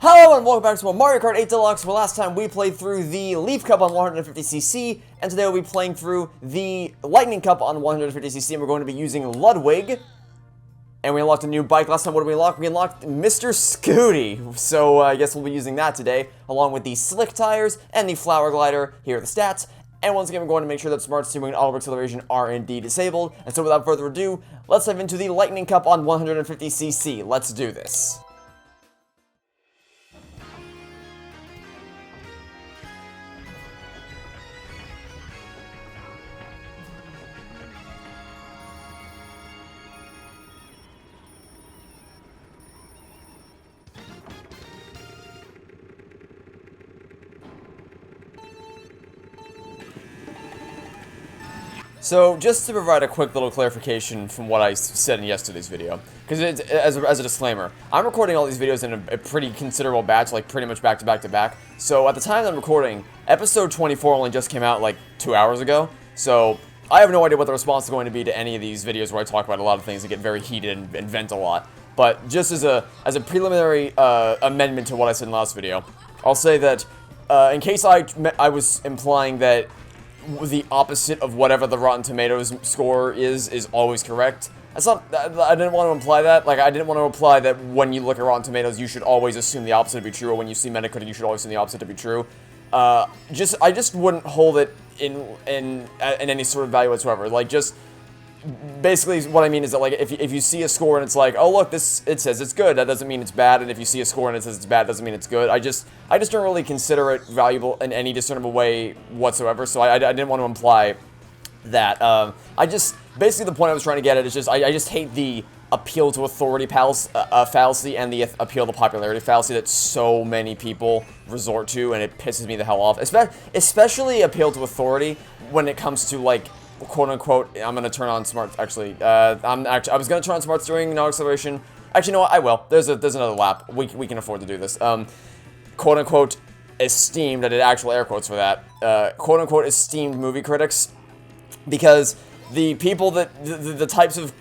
Hello and welcome back to Mario Kart 8 Deluxe, where last time we played through the Leaf Cup on 150cc, and today we'll be playing through the Lightning Cup on 150cc, and we're going to be using Ludwig. And we unlocked a new bike. Last time, what did we unlock? We unlocked Mr. Scooty. So I guess we'll be using that today, along with the slick tires and the flower glider. Here are the stats. And once again, we're going to make sure that smart steering and auto acceleration are indeed disabled. And so without further ado, let's dive into the Lightning Cup on 150cc. Let's do this. So, just to provide a quick little clarification from what I said in yesterday's video, because as a disclaimer, I'm recording all these videos in a pretty considerable batch, like pretty much back to back to back. So, at the time that I'm recording, episode 24 only just came out like 2 hours ago. So, I have no idea what the response is going to be to any of these videos where I talk about a lot of things that get very heated and vent a lot. But just as a preliminary amendment to what I said in the last video, I'll say that in case I was implying that the opposite of whatever the Rotten Tomatoes score is always correct. That's not, I didn't want to imply that. Like, I didn't want to imply that when you look at Rotten Tomatoes, you should always assume the opposite to be true, or when you see Metacritic, you should always assume the opposite to be true. I just wouldn't hold it in any sort of value whatsoever. Like, just basically what I mean is that, like, if you see a score and it's like, oh look, it says it's good, that doesn't mean it's bad, and if you see a score and it says it's bad, it doesn't mean it's good. I just don't really consider it valuable in any discernible way whatsoever, so I didn't want to imply that. Basically the point I was trying to get at is I just hate the appeal to authority fallacy and the appeal to popularity fallacy that so many people resort to, and it pisses me the hell off. Especially appeal to authority when it comes to, like, quote-unquote, I'm gonna turn on smart, I was gonna turn on smart steering, no acceleration. Actually, you know what, I will. There's another lap. We can afford to do this. Quote-unquote, esteemed, I did actual air quotes for that, quote-unquote, esteemed movie critics, because the people that, the types of,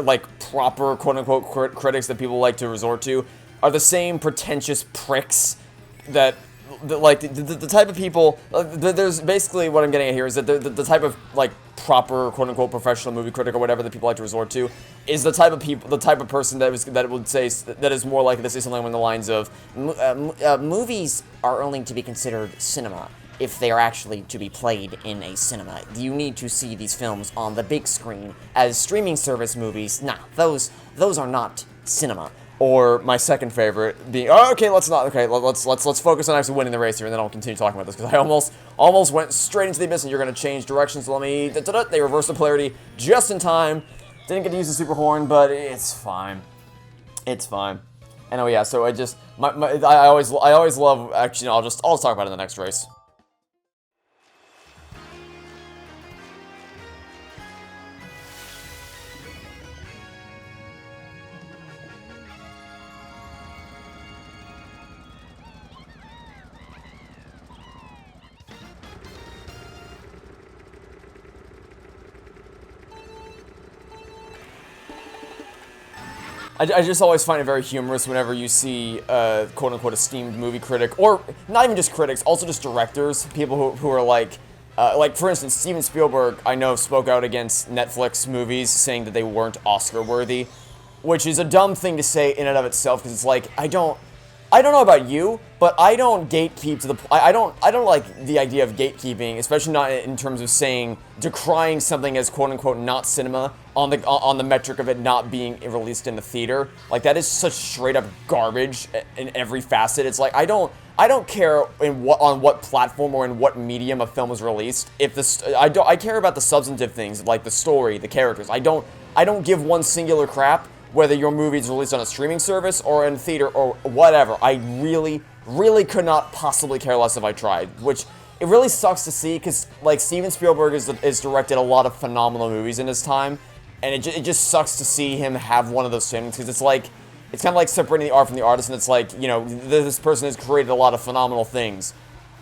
like, proper, quote-unquote, critics that people like to resort to are the same pretentious pricks that the type of people, there's basically what I'm getting at here is that the type of, like, proper quote-unquote professional movie critic or whatever that people like to resort to is the type of person that would say that is more likely to say something along the lines of movies are only to be considered cinema if they are actually to be played in a cinema. You need to see these films on the big screen. As streaming service movies, nah, those are not cinema. Or my second favorite being, let's focus on actually winning the race here, and then I'll continue talking about this, because I almost went straight into the abyss, and you're going to change directions, so let me, they reversed the polarity just in time. Didn't get to use the super horn, but it's fine. It's fine. And oh yeah, so I always love, actually, no, I'll just talk about it in the next race. I just always find it very humorous whenever you see quote-unquote esteemed movie critic, or not even just critics, also just directors, people who are like for instance, Steven Spielberg, I know, spoke out against Netflix movies, saying that they weren't Oscar-worthy, which is a dumb thing to say in and of itself, because it's like, I don't know about you, but I don't gatekeep to the, I don't like the idea of gatekeeping, especially not in terms of saying, decrying something as quote-unquote not cinema on the metric of it not being released in the theater. Like, that is such straight-up garbage in every facet. It's like, I don't care on what platform or in what medium a film is released. I care about the substantive things, like the story, the characters. I don't give one singular crap whether your movie is released on a streaming service or in theater or whatever. I really, really could not possibly care less if I tried, which it really sucks to see, because, like, Steven Spielberg is directed a lot of phenomenal movies in his time, and it just sucks to see him have one of those standings, because it's like, it's kind of like separating the art from the artist, and it's like, you know, this person has created a lot of phenomenal things,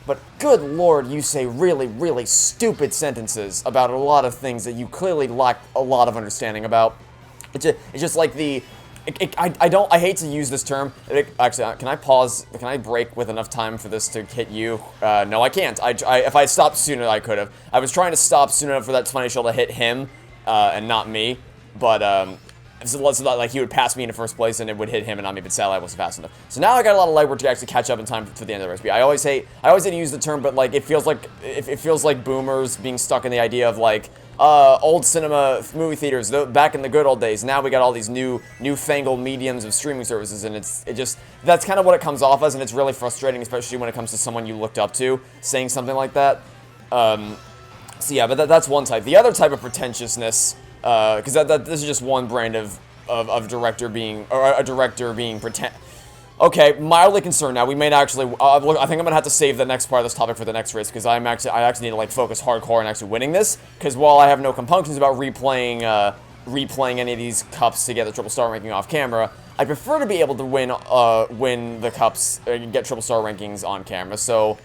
but good lord, you say really, really stupid sentences about a lot of things that you clearly lack a lot of understanding about. It's just like the I hate to use this term. Actually, can I pause? Can I brake with enough time for this to hit you? No, I can't. If I stopped sooner, I could have. I was trying to stop soon enough for that spiny shell to hit him, and not me. But, so like, he would pass me in the first place, and it would hit him and not me, but sadly I wasn't fast enough. So now I got a lot of legwork to actually catch up in time for the end of the recipe. I always hate to use the term, but, like, it feels like boomers being stuck in the idea of, like, old cinema movie theaters back in the good old days. Now we got all these newfangled mediums of streaming services, and that's kind of what it comes off as, and it's really frustrating, especially when it comes to someone you looked up to saying something like that. So yeah, but that's one type. The other type of pretentiousness, because this is just one brand of director being, or a director being Okay, mildly concerned now. We may actually, I think I'm gonna have to save the next part of this topic for the next race, because I actually need to, like, focus hardcore on actually winning this, because while I have no compunctions about replaying any of these cups to get the triple star ranking off camera, I prefer to be able to win the cups, get triple star rankings on camera. So,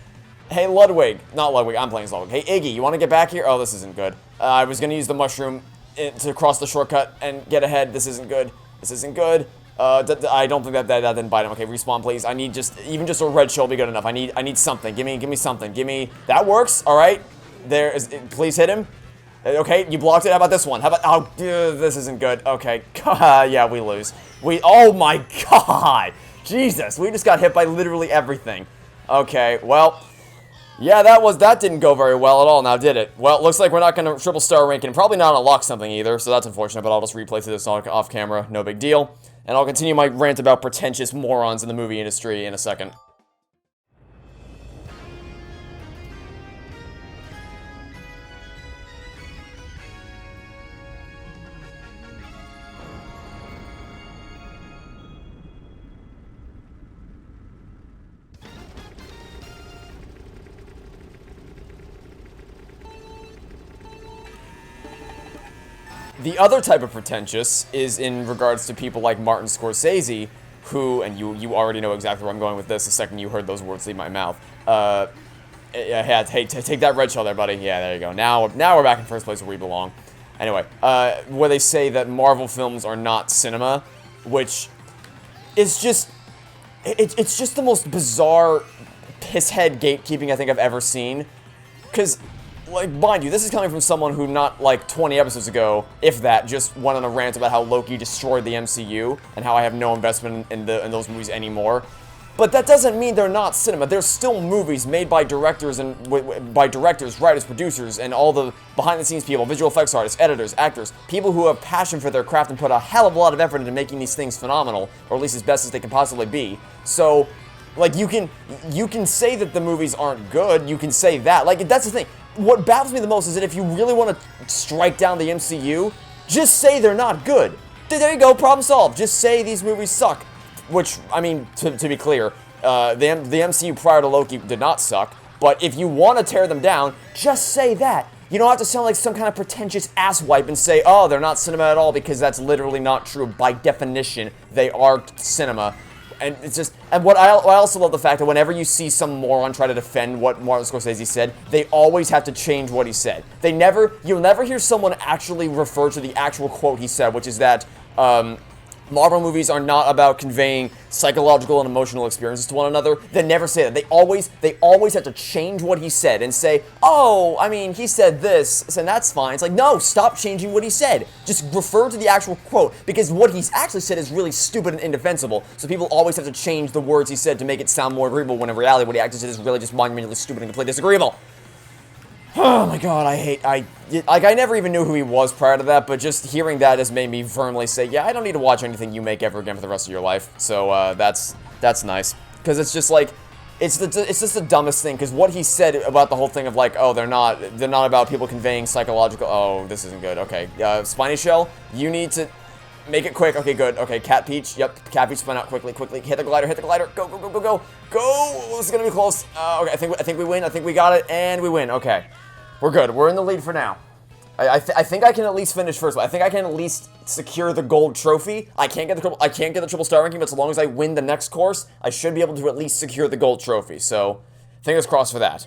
hey Ludwig, not Ludwig, I'm playing as Ludwig. Hey Iggy, you want to get back here? Oh, this isn't good. I was gonna use the mushroom to cross the shortcut and get ahead. This isn't good. This isn't good. I don't think that didn't bite him. Okay, respawn, please. I need even just a red shell will be good enough. I need something. Give me something. That works. All right. Please hit him. Okay, you blocked it. How about this one? How about, oh, this isn't good. Okay. Yeah, we lose. Oh my God. Jesus, we just got hit by literally everything. Okay, well, yeah, that didn't go very well at all now, did it? Well, it looks like we're not going to triple star rank and probably not unlock something either, so that's unfortunate, but I'll just replay through this off camera. No big deal. And I'll continue my rant about pretentious morons in the movie industry in a second. The other type of pretentious is in regards to people like Martin Scorsese, who, and you already know exactly where I'm going with this the second you heard those words leave my mouth. Hey, take that red shell there, buddy. Yeah, there you go. Now we're back in first place where we belong. Anyway, where they say that Marvel films are not cinema, which is just, it's just the most bizarre pisshead gatekeeping I think I've ever seen. Because, like, mind you, this is coming from someone who not, like, 20 episodes ago, if that, just went on a rant about how Loki destroyed the MCU, and how I have no investment in those movies anymore. But that doesn't mean they're not cinema. They're still movies made by directors, writers, producers, and all the behind-the-scenes people, visual effects artists, editors, actors, people who have passion for their craft and put a hell of a lot of effort into making these things phenomenal, or at least as best as they can possibly be. So, like, you can say that the movies aren't good, you can say that. Like, that's the thing. What baffles me the most is that if you really want to strike down the MCU, just say they're not good. There you go, problem solved. Just say these movies suck. Which, I mean, to be clear, the MCU prior to Loki did not suck, but if you want to tear them down, just say that. You don't have to sound like some kind of pretentious asswipe and say, oh, they're not cinema at all, because that's literally not true. By definition, they are cinema. And it's just, and what I also love the fact that whenever you see some moron try to defend what Martin Scorsese said, they always have to change what he said. You'll never hear someone actually refer to the actual quote he said, which is that, Marvel movies are not about conveying psychological and emotional experiences to one another. They never say that. They always have to change what he said and say, oh, I mean, he said this, and that's fine. It's like, no, stop changing what he said. Just refer to the actual quote, because what he's actually said is really stupid and indefensible, so people always have to change the words he said to make it sound more agreeable, when in reality what he actually said is really just monumentally stupid and completely disagreeable. Oh my God, I never even knew who he was prior to that, but just hearing that has made me firmly say, yeah, I don't need to watch anything you make ever again for the rest of your life. So, that's nice. Because it's just like, it's just the dumbest thing, because what he said about the whole thing of like, oh, they're not about people conveying psychological, oh, this isn't good, okay. Spiny Shell, you need to make it quick, okay, good, okay, Cat Peach, yep, Cat Peach spun out quickly, hit the glider, go, this is gonna be close, okay, I think we win, I think we got it, and we win, okay. We're good. We're in the lead for now. I think I can at least finish first. I think I can at least secure the gold trophy. I can't get the triple star ranking, but as long as I win the next course, I should be able to at least secure the gold trophy. So, fingers crossed for that.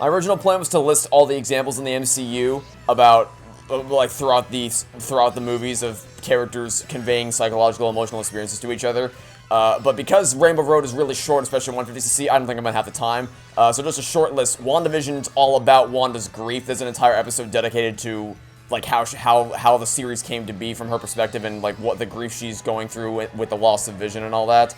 My original plan was to list all the examples in the MCU about, like, throughout the movies of characters conveying psychological, emotional experiences to each other. But because Rainbow Road is really short, especially 150cc, I don't think I'm gonna have the time. So just a short list. WandaVision's all about Wanda's grief. There's an entire episode dedicated to, like, how the series came to be from her perspective and, like, what the grief she's going through with the loss of Vision and all that.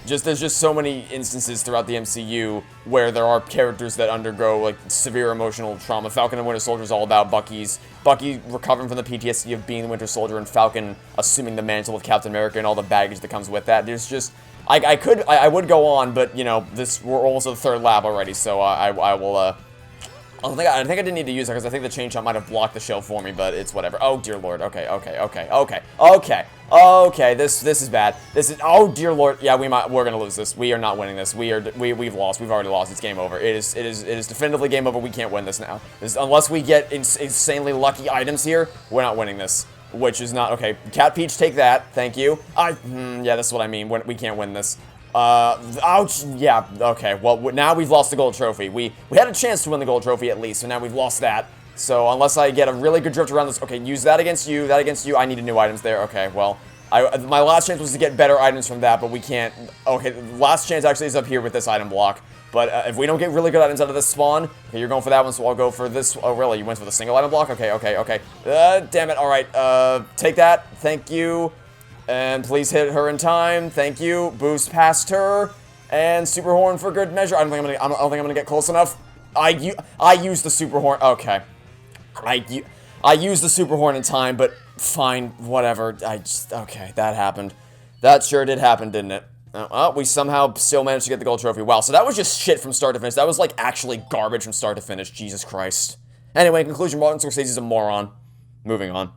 There's just so many instances throughout the MCU where there are characters that undergo, like, severe emotional trauma. Falcon and Winter Soldier is all about Bucky recovering from the PTSD of being the Winter Soldier and Falcon assuming the mantle of Captain America and all the baggage that comes with that. There's just, I would go on, but, you know, we're almost at the third lab already, so I will, I think I didn't need to use it because I think the chain shot might have blocked the shell for me, but it's whatever. Oh dear lord. Okay. This is bad. This is, oh dear lord. Yeah, we're gonna lose this. We are not winning this. We've lost. We've already lost. It's game over. It is definitively game over. We can't win this now. Unless we get insanely lucky items here, we're not winning this. Which is not okay. Cat Peach, take that. Thank you. Yeah, that's what I mean. We can't win this. Ouch, yeah, okay, well, now we've lost the gold trophy. We had a chance to win the gold trophy at least, so now we've lost that. So, unless I get a really good drift around this, okay, use that against you, I needed new items there, okay, well, my last chance was to get better items from that, but we can't, okay, the last chance actually is up here with this item block. But, if we don't get really good items out of this spawn, okay, you're going for that one, so I'll go for this, oh, really, you went for the single item block? Okay, damn it, alright, take that, thank you. And please hit her in time. Thank you. Boost past her. And Super Horn for good measure. I don't think I'm gonna get close enough. I used the Super Horn. Okay. I used the Super Horn in time, but fine, whatever. Okay, that happened. That sure did happen, didn't it? We somehow still managed to get the gold trophy. Wow, so that was just shit from start to finish. That was, like, actually garbage from start to finish. Jesus Christ. Anyway, in conclusion, Martin Scorsese's a moron. Moving on.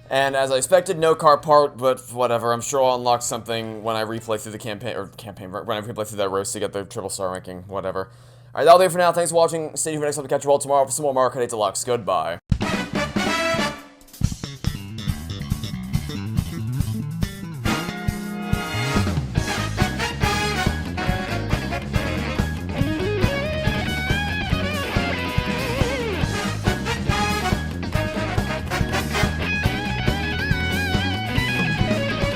And as I expected, no car part, but whatever. I'm sure I'll unlock something when I replay through the campaign, when I replay through that race to get the triple star ranking, whatever. Alright, that'll do it for now. Thanks for watching. Stay tuned for next time to catch you all tomorrow for some more Mario Kart 8 Deluxe. Goodbye.